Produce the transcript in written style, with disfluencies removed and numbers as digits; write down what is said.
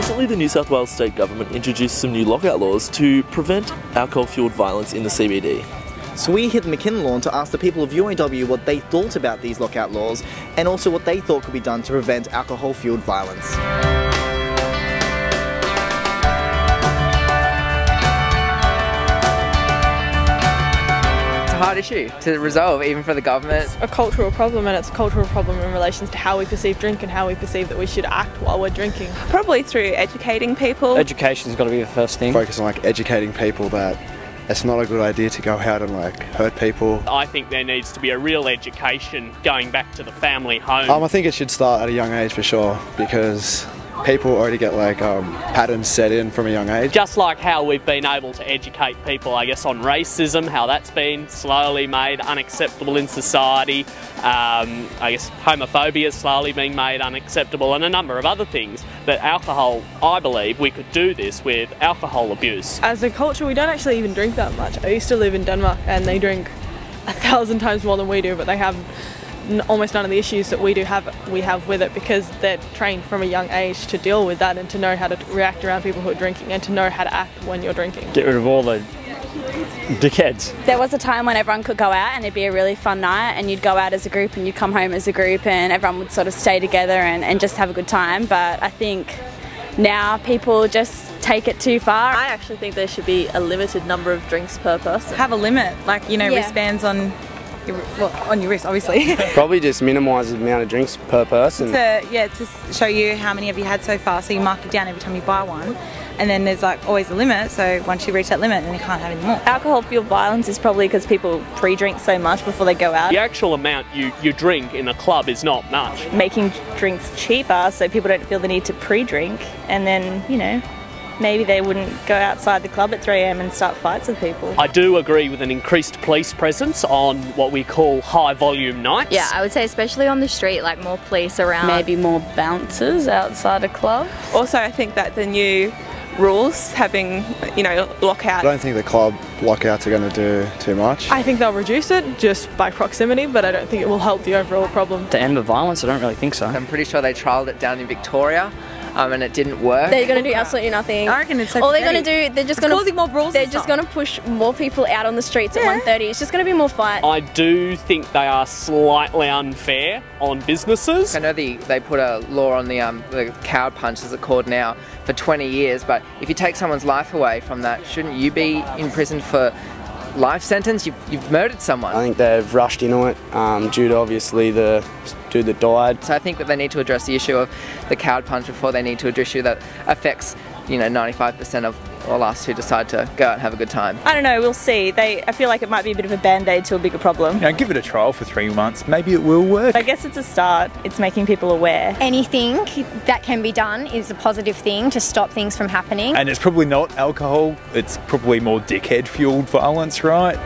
Recently, the New South Wales State Government introduced some new lockout laws to prevent alcohol-fuelled violence in the CBD. So we hit the McKinnon lawn to ask the people of UOWTV what they thought about these lockout laws and also what they thought could be done to prevent alcohol-fuelled violence. It's a hard issue to resolve, even for the government. It's a cultural problem, and it's a cultural problem in relation to how we perceive drink and how we perceive that we should act while we're drinking. Probably through educating people. Education's got to be the first thing. Focus on educating people that it's not a good idea to go out and hurt people. I think there needs to be a real education going back to the family home. I think it should start at a young age for sure, because people already get patterns set in from a young age. Just like how we've been able to educate people, I guess, on racism, how that's been slowly made unacceptable in society. I guess homophobia is slowly being made unacceptable, and a number of other things. But alcohol, I believe we could do this with alcohol abuse. As a culture, we don't actually even drink that much. I used to live in Denmark and they drink 1,000 times more than we do, but they have almost none of the issues that we have with it, because they're trained from a young age to deal with that and to know how to react around people who are drinking and to know how to act when you're drinking. Get rid of all the dickheads. There was a time when everyone could go out and it'd be a really fun night, and you'd go out as a group and you'd come home as a group and everyone would sort of stay together and just have a good time. But I think now people just take it too far. I actually think there should be a limited number of drinks per person. Have a limit, wristbands on your wrist, obviously. Probably just minimise the amount of drinks per person. To show you how many have you had so far, so you mark it down every time you buy one. And then there's always a limit, so once you reach that limit then you can't have any more. Alcohol-fueled violence is probably because people pre-drink so much before they go out. The actual amount you drink in a club is not much. Making drinks cheaper so people don't feel the need to pre-drink, and then, maybe they wouldn't go outside the club at 3 AM and start fights with people. I do agree with an increased police presence on what we call high volume nights. Yeah, I would say especially on the street, more police around. Maybe more bouncers outside a club. Also, I think that the new rules having, lockout. I don't think the club lockouts are going to do too much. I think they'll reduce it just by proximity, but I don't think it will help the overall problem. To end the violence, I don't really think so. I'm pretty sure they trialled it down in Victoria. And it didn't work. They're going to do absolutely nothing. I reckon it's so all they're going to do, they're just going to causing more brawls. They're just going to push more people out on the streets at 1:30. It's just going to be more fight. I do think they are slightly unfair on businesses. I know they put a law on the cow punch, as it's called now, for 20 years. But if you take someone's life away from that, shouldn't you be in prison for life sentence? You've murdered someone. I think they've rushed into it due to obviously the dude that died. So I think that they need to address the issue of the cow punch before they need to address the issue that affects 95% of all us who decide to go out and have a good time. I don't know, we'll see. I feel like it might be a bit of a band-aid to a bigger problem. Give it a trial for 3 months, maybe it will work. I guess it's a start. It's making people aware. Anything that can be done is a positive thing to stop things from happening. And it's probably not alcohol, it's probably more dickhead fueled violence, right?